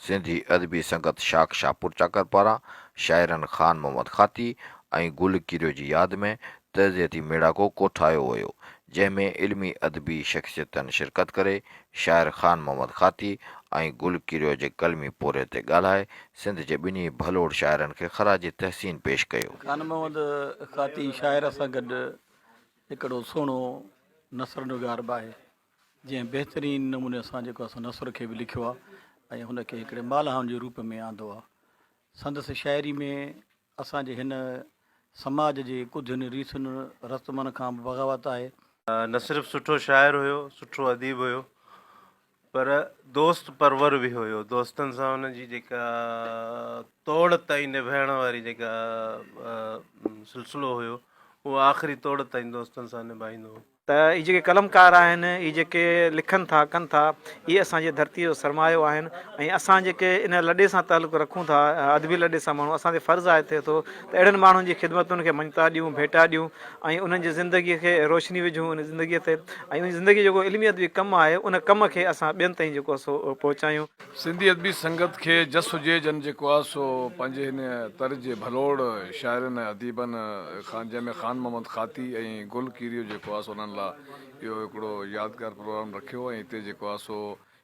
सिंधी अदबी संगत शाख शाहपुर चाकर पारां शाइरनि ख़ान मोहम्मद खाती ऐं गुल किरियो जी यादि में तज़ियती मेड़ाको कोठायो वियो, जंहिंमें इल्मी अदबी शख़्सियतनि शिरकत करे शाइर ख़ान मोहम्मद खाती ऐं गुल किरियो जे कलमी पोरे ते ॻाल्हाए सिंध जे ॿिन्ही भलोड़ शाइरनि खे ख़राज तहसीन पेश कयो। ख़ान मोहम्मद खाती शाइर सां गॾु हिकिड़ो सुहिणो नसर निगार बि आहे, जंहिं बहितरीनु नमूने सां जेको असां नसर खे बि लिखियो आहे ऐं हुनखे हिकिड़े मालहान जे रूप में आंदो आहे। संदसि शाइरी में असांजे हिन समाज जे कुझु रीसुनि रस्मनि खां बग़ावत आहे। न सिर्फ़ु सुठो शाइर हुयो, सुठो अदीब हुयो, पर दोस्त परवर बि हुयो। दोस्तनि सां हुनजी जेका तोड़ ताईं निभाइण वारी जेका सिलसिलो हुयो, उहो आख़िरी तोड़ ताईं दोस्तनि सां निभाईंदो हो। त इहे जेके कलमकार आहिनि, इहे जेके लिखनि था कनि था, इहे असांजे धरतीअ जो सरमायो आहिनि ऐं असां जेके इन लॾे सां तालुक़ु रखूं था, अदबी लॾे सां माण्हू, असांखे फ़र्ज़ु आहे थिए थो त अहिड़नि माण्हुनि जी ख़िदमतुनि खे मञता ॾियूं, भेटा ॾियूं ऐं उन्हनि जी ज़िंदगीअ खे रोशनी विझूं उन ज़िंदगीअ ते, ऐं उन ज़िंदगी जेको इल्मी अदबी कमु आहे उन कम खे असां ॿियनि ताईं जेको आहे सो पहुचायूं। सिंधी अदबी संगत खे जस हुजे जन जेको आहे सो पंहिंजे हिन तर्ज जे भलोड़ शाइरनि ऐं अदीबनि जंहिंमें ख़ान मोहम्मद खाती ऐं गुल किरियो जेको आहे सो उन्हनि लाइ इहो हिकिड़ो यादगार प्रोग्राम रखियो ऐं हिते जेको आहे सो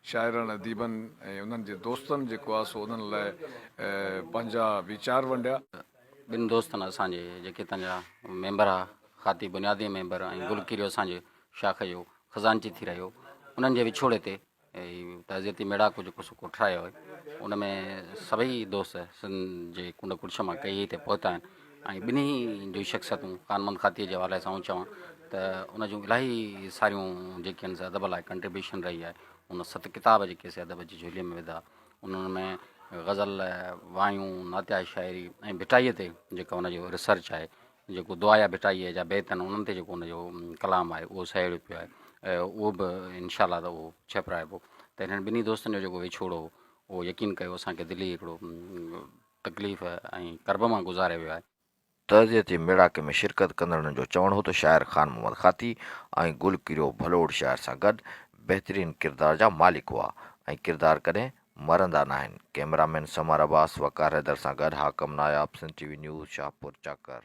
शाइरनि अदीबनि ऐं उन्हनि जे दोस्तनि जेको आहे सो उन्हनि लाइ पंहिंजा वीचार वंडिया। ॿिनि दोस्तनि असांजे जेके तव्हांजा मेंबर आहे, खाती बुनियादी मेंबर ऐं गुल किरियो असांजे शाख जो ख़ज़ानची थी रहियो, उन्हनि जे विछोड़े ते तज़ियती मेड़ाको जेको सो कोठायो आहे, उन में सभई दोस्त सिंध जे कुंड कुर्श मां कई हिते पहुता आहिनि ऐं ॿिन्ही जूं शख़्सियतूं ख़ान मोहम्मद खातीअ जे हवाले सां चवां त उन जूं इलाही सारियूं जेके आहिनि अदब लाइ कंट्रीब्यूशन रही आहे। उन 7 किताब जेके अदब जी झोलीअ में विधा, उन्हनि में ग़ज़ल, वायूं, नातिया शाइरी ऐं भिटाईअ ते जेका हुनजो रिसर्च आहे, जेको दुआया भिटाईअ जा बैत आहिनि उन्हनि ते जेको हुनजो कलाम आहे उहो साहेड़ियो पियो आहे, उहो बि इनशाला त उहो छपिराइबो। त हिननि ॿिन्ही दोस्तनि जो जेको विछोड़ो उहो यकीन कयो असांखे दिली हिकिड़ो तकलीफ़ ऐं कर्ब मां गुज़ारे वियो आहे। तज़ियती मेड़ाके में शिरकत कंदड़नि जो चवणु हो त शाइर ख़ान मोहम्मद खाती ऐं गुल किरियो भलोड़ शाइर सां गॾु बहितरीनु किरदार जा मालिक हुआ ऐं किरदार कॾहिं मरंदा न आहिनि। कैमरामैन समार अब्बास, वकार हैदर सां गॾु हाकम नायाब, सिंध टीवी न्यूज़, शाहपुर चाकर।